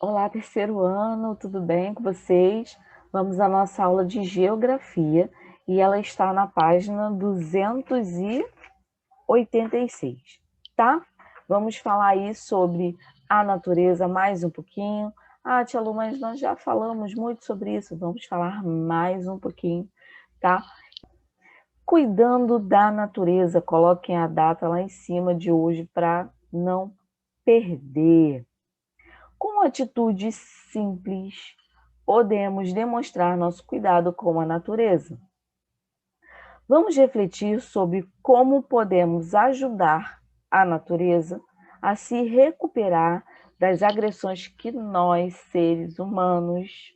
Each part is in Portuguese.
Olá, terceiro ano, tudo bem com vocês? Vamos à nossa aula de geografia e ela está na página 286, tá? Vamos falar aí sobre a natureza mais um pouquinho. Ah, tia Lu, mas nós já falamos muito sobre isso, vamos falar mais um pouquinho, tá? Cuidando da natureza, coloquem a data lá em cima de hoje para não perder. Com atitudes simples, podemos demonstrar nosso cuidado com a natureza. Vamos refletir sobre como podemos ajudar a natureza a se recuperar das agressões que nós, seres humanos,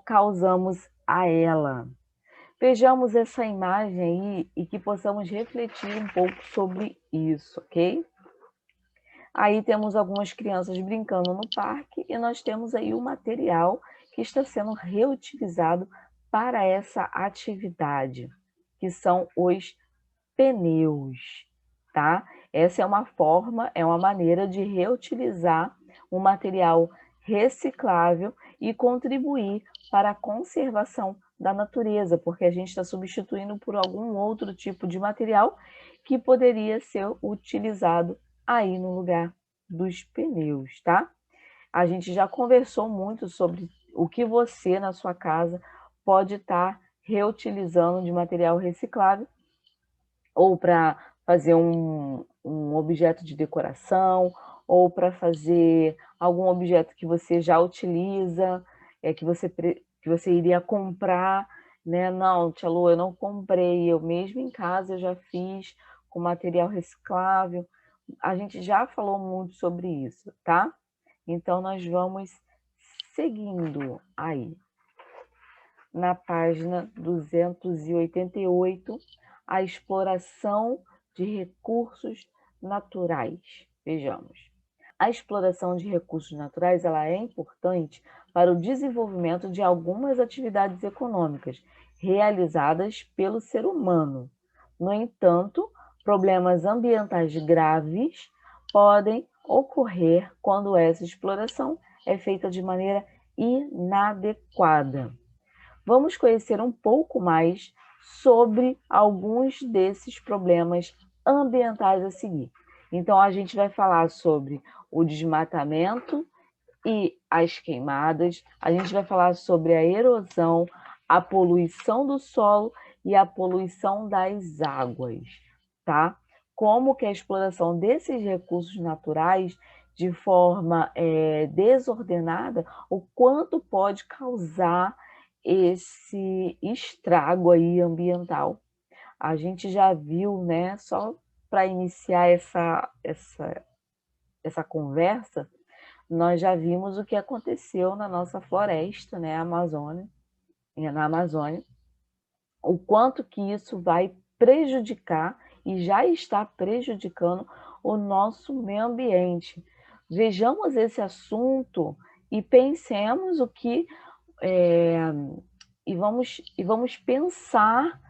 causamos a ela. Vejamos essa imagem aí e que possamos refletir um pouco sobre isso, ok? Aí temos algumas crianças brincando no parque e nós temos aí o material que está sendo reutilizado para essa atividade, que são os pneus, tá? Essa é uma forma, é uma maneira de reutilizar um material reciclável e contribuir para a conservação da natureza, porque a gente está substituindo por algum outro tipo de material que poderia ser utilizado aí no lugar dos pneus, tá? A gente já conversou muito sobre o que você na sua casa pode estar reutilizando de material reciclável ou para fazer um objeto de decoração, ou para fazer algum objeto que você já utiliza, que você iria comprar, né? Não, tia Lu, eu não comprei, eu mesmo em casa eu já fiz com material reciclável. A gente já falou muito sobre isso, tá? Então, nós vamos seguindo aí na página 288, a exploração de recursos naturais. Vejamos. A exploração de recursos naturais ela é importante para o desenvolvimento de algumas atividades econômicas realizadas pelo ser humano. No entanto, problemas ambientais graves podem ocorrer quando essa exploração é feita de maneira inadequada. Vamos conhecer um pouco mais sobre alguns desses problemas ambientais a seguir. Então, a gente vai falar sobre o desmatamento e as queimadas, a gente vai falar sobre a erosão, a poluição do solo e a poluição das águas, tá? Como que a exploração desses recursos naturais de forma desordenada, o quanto pode causar esse estrago aí ambiental. A gente já viu, né, só para iniciar essa conversa, nós já vimos o que aconteceu na nossa floresta, né, na Amazônia, o quanto que isso vai prejudicar e já está prejudicando o nosso meio ambiente. Vejamos esse assunto e pensemos o que e vamos pensar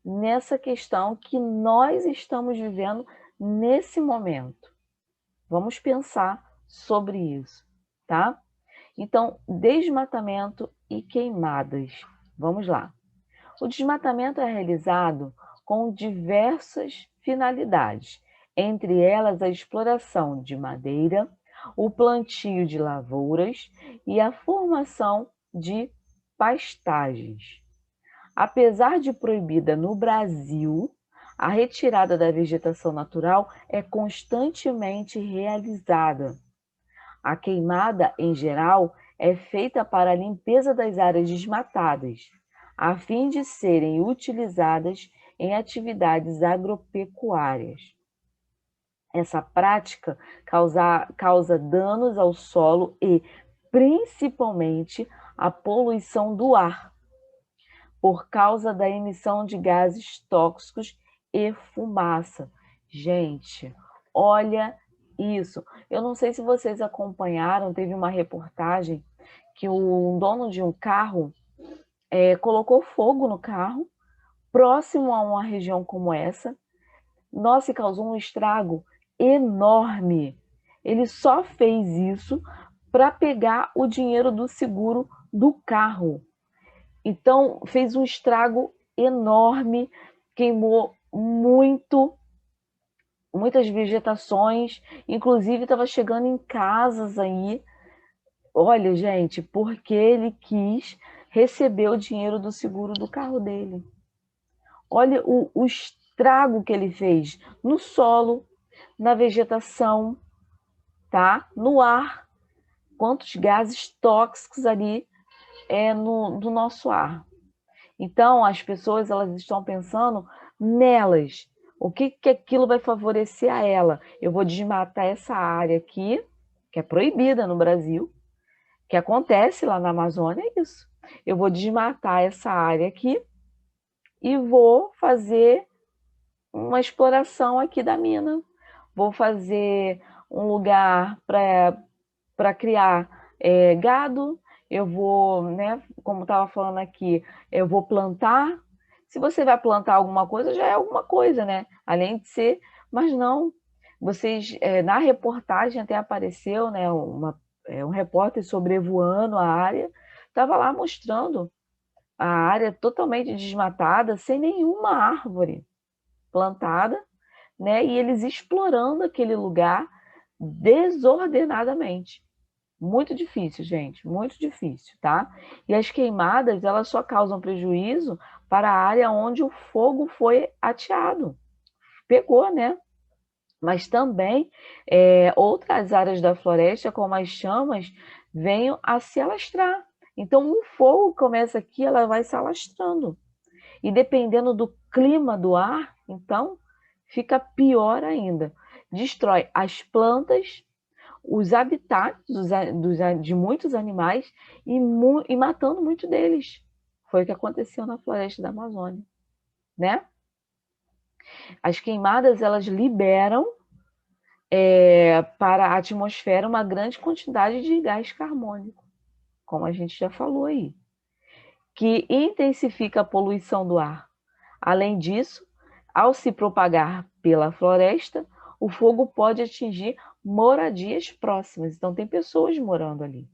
nessa questão que nós estamos vivendo nesse momento. Vamos pensar sobre isso, tá? Então, desmatamento e queimadas. Vamos lá. O desmatamento é realizado com diversas finalidades, entre elas a exploração de madeira, o plantio de lavouras e a formação de pastagens. Apesar de proibida no Brasil, a retirada da vegetação natural é constantemente realizada. A queimada, em geral, é feita para a limpeza das áreas desmatadas, a fim de serem utilizadas em atividades agropecuárias. Essa prática causa danos ao solo e, principalmente, a poluição do ar, por causa da emissão de gases tóxicos e fumaça. Gente, olha isso. Eu não sei se vocês acompanharam, teve uma reportagem que o dono de um carro colocou fogo no carro, próximo a uma região como essa. Nossa, e causou um estrago enorme. Ele só fez isso para pegar o dinheiro do seguro do carro. Então, fez um estrago enorme, queimou muitas vegetações, inclusive estava chegando em casas aí. Olha, gente, porque ele quis receber o dinheiro do seguro do carro dele. Olha o estrago que ele fez no solo, na vegetação, tá? No ar. Quantos gases tóxicos ali do nosso ar. Então, as pessoas elas estão pensando nelas. O que aquilo vai favorecer a ela? Eu vou desmatar essa área aqui, que é proibida no Brasil, que acontece lá na Amazônia, é isso. Eu vou desmatar essa área aqui e vou fazer uma exploração aqui da mina. Vou fazer um lugar para criar gado, eu vou, né, como estava falando aqui, eu vou plantar. Se você vai plantar alguma coisa, já é alguma coisa, né? Além de ser, mas não. Vocês, na reportagem até apareceu, né, um repórter sobrevoando a área, estava lá mostrando a área totalmente desmatada, sem nenhuma árvore plantada, né? E eles explorando aquele lugar desordenadamente. Muito difícil, gente, muito difícil, tá? E as queimadas, elas só causam prejuízo para a área onde o fogo foi ateado. Pegou, né? Mas também outras áreas da floresta, como as chamas, venham a se alastrar. Então, o fogo começa aqui, ela vai se alastrando. E dependendo do clima do ar, então, fica pior ainda. Destrói as plantas, os habitats de muitos animais e matando muitos deles. Foi o que aconteceu na floresta da Amazônia, né? As queimadas, elas liberam para a atmosfera uma grande quantidade de gás carbônico, como a gente já falou aí, que intensifica a poluição do ar. Além disso, ao se propagar pela floresta, o fogo pode atingir moradias próximas. Então, tem pessoas morando ali.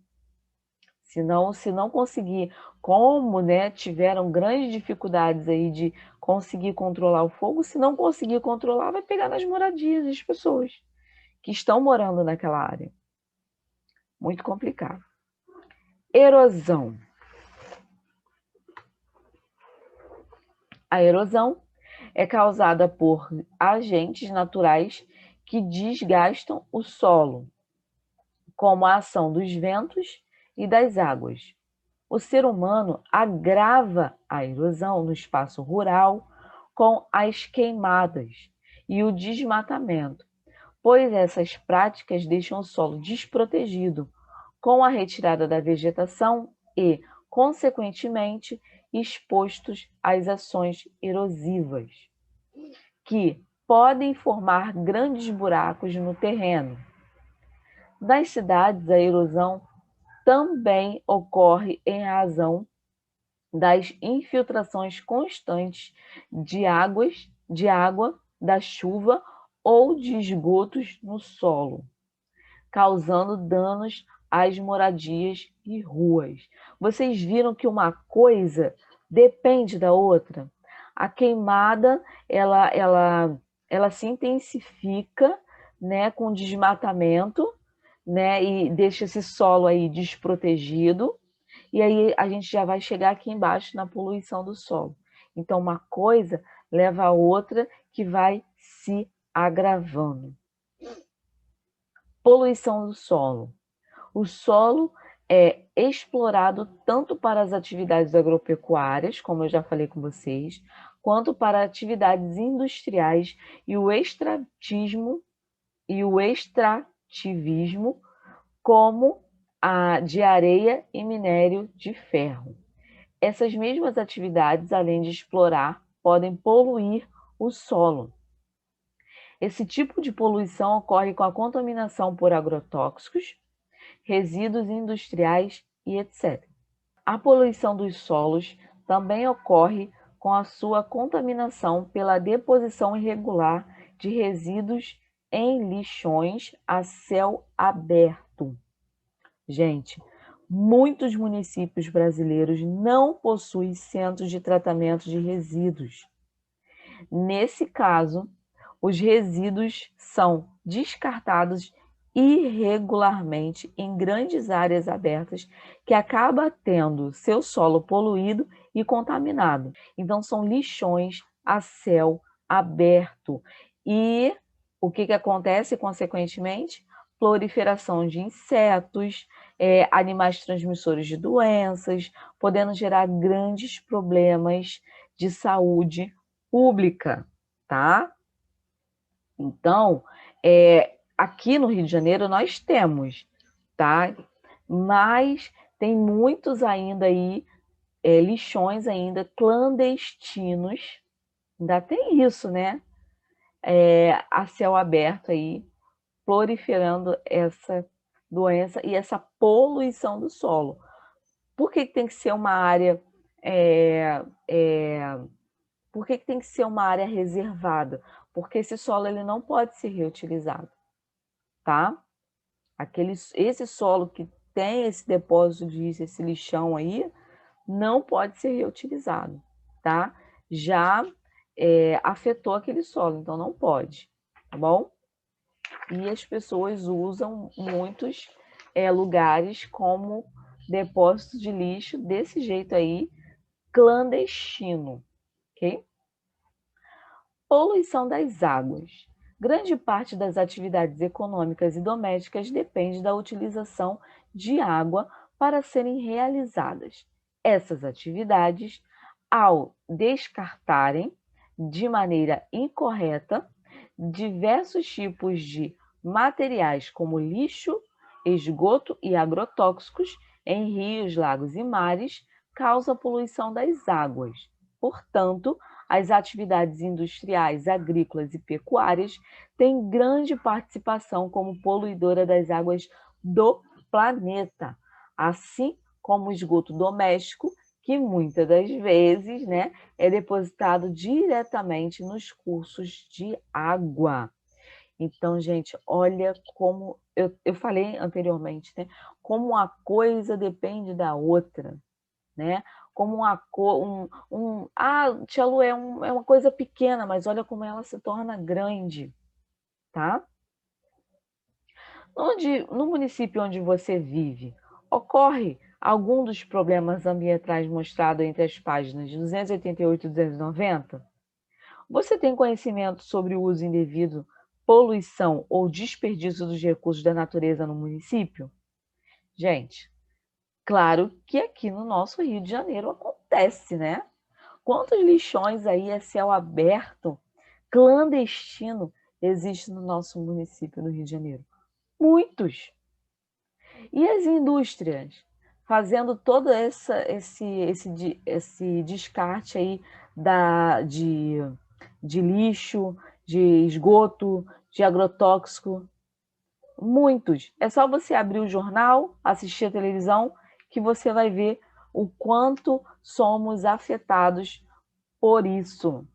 Se não conseguir, como, né, tiveram grandes dificuldades aí de conseguir controlar o fogo, se não conseguir controlar, vai pegar nas moradias das pessoas que estão morando naquela área. Muito complicado. Erosão. A erosão é causada por agentes naturais que desgastam o solo, como a ação dos ventos e das águas. O ser humano agrava a erosão no espaço rural com as queimadas e o desmatamento, pois essas práticas deixam o solo desprotegido, com a retirada da vegetação e, consequentemente, expostos às ações erosivas, que podem formar grandes buracos no terreno. Nas cidades, a erosão também ocorre em razão das infiltrações constantes de água, da chuva ou de esgotos no solo, causando danos às moradias e ruas. Vocês viram que uma coisa depende da outra? A queimada, ela se intensifica, né, com desmatamento, né, e deixa esse solo aí desprotegido, e aí a gente já vai chegar aqui embaixo na poluição do solo. Então, uma coisa leva a outra que vai se agravando. Poluição do solo. O solo é explorado tanto para as atividades agropecuárias, como eu já falei com vocês, quanto para atividades industriais e o extrativismo, como a de areia e minério de ferro. Essas mesmas atividades, além de explorar, podem poluir o solo. Esse tipo de poluição ocorre com a contaminação por agrotóxicos, resíduos industriais e etc. A poluição dos solos também ocorre com a sua contaminação pela deposição irregular de resíduos em lixões a céu aberto. Gente, muitos municípios brasileiros não possuem centros de tratamento de resíduos. Nesse caso, os resíduos são descartados irregularmente em grandes áreas abertas que acaba tendo seu solo poluído e contaminado. Então, são lixões a céu aberto. E o que acontece, consequentemente? Proliferação de insetos, animais transmissores de doenças, podendo gerar grandes problemas de saúde pública, tá? Então, aqui no Rio de Janeiro nós temos, tá? Mas tem muitos ainda aí, lixões ainda clandestinos, ainda tem isso, né? A céu aberto aí, proliferando essa doença e essa poluição do solo. Por que tem que ser uma área por que tem que ser uma área reservada? Porque esse solo ele não pode ser reutilizado, tá? Esse solo que tem esse depósito esse lixão aí, não pode ser reutilizado, tá? Já afetou aquele solo, então não pode, tá bom? E as pessoas usam muitos lugares como depósito de lixo desse jeito aí, clandestino, ok? Poluição das águas. Grande parte das atividades econômicas e domésticas depende da utilização de água para serem realizadas. Essas atividades, ao descartarem de maneira incorreta diversos tipos de materiais como lixo, esgoto e agrotóxicos em rios, lagos e mares, causa poluição das águas. Portanto, as atividades industriais, agrícolas e pecuárias têm grande participação como poluidora das águas do planeta, assim como o esgoto doméstico, que muitas das vezes, né, é depositado diretamente nos cursos de água. Então, gente, olha como eu falei anteriormente, né, como uma coisa depende da outra, né? Como tia Lu, é uma coisa pequena, mas olha como ela se torna grande, tá? No município onde você vive, ocorre algum dos problemas ambientais mostrados entre as páginas 288 e 290? Você tem conhecimento sobre o uso indevido, poluição ou desperdício dos recursos da natureza no município? Gente, claro que aqui no nosso Rio de Janeiro acontece, né? Quantos lixões aí a céu aberto, clandestino, existe no nosso município do Rio de Janeiro? Muitos. E as indústrias fazendo todo esse descarte aí de lixo, de esgoto, de agrotóxico? Muitos. É só você abrir o jornal, assistir a televisão, que você vai ver o quanto somos afetados por isso,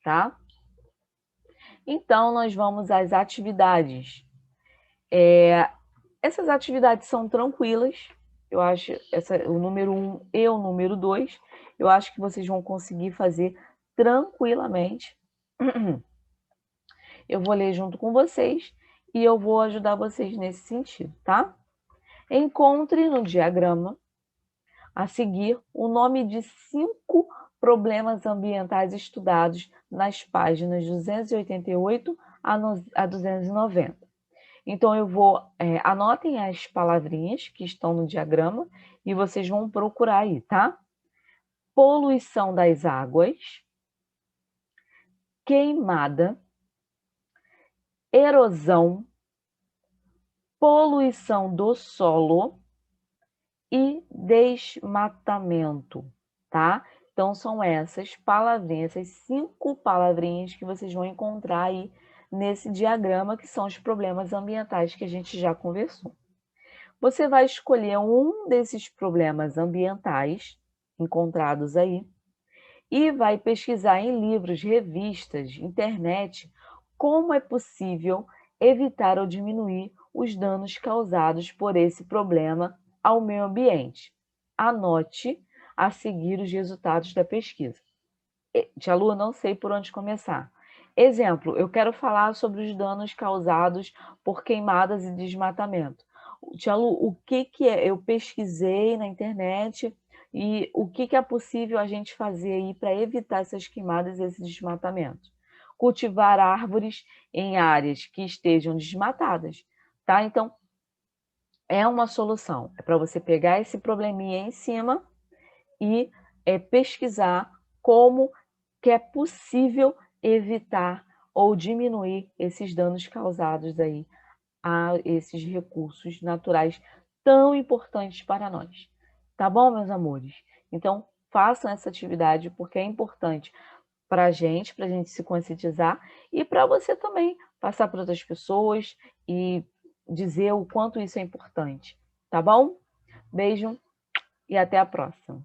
tá? Então, nós vamos às atividades. Essas atividades são tranquilas, eu acho, o número 1 e o número 2, eu acho que vocês vão conseguir fazer tranquilamente. Eu vou ler junto com vocês e eu vou ajudar vocês nesse sentido, tá? Encontre no diagrama a seguir o nome de 5 problemas ambientais estudados nas páginas 288 a 290. Então, anotem as palavrinhas que estão no diagrama e vocês vão procurar aí, tá? Poluição das águas, queimada, erosão, poluição do solo e desmatamento, tá? Então, são essas palavrinhas, essas 5 palavrinhas que vocês vão encontrar aí nesse diagrama, que são os problemas ambientais que a gente já conversou. Você vai escolher um desses problemas ambientais encontrados aí e vai pesquisar em livros, revistas, internet, como é possível evitar ou diminuir os danos causados por esse problema ao meio ambiente. Anote a seguir os resultados da pesquisa. Tia Lu, não sei por onde começar. Exemplo, eu quero falar sobre os danos causados por queimadas e desmatamento. Tia Lu, o que é? Eu pesquisei na internet e o que é possível a gente fazer aí para evitar essas queimadas e esses desmatamentos? Cultivar árvores em áreas que estejam desmatadas, tá? Então, é uma solução. É para você pegar esse probleminha em cima e pesquisar como que é possível evitar ou diminuir esses danos causados aí a esses recursos naturais tão importantes para nós. Tá bom, meus amores? Então, façam essa atividade porque é importante para a gente se conscientizar e para você também passar para outras pessoas e dizer o quanto isso é importante. Tá bom? Beijo e até a próxima.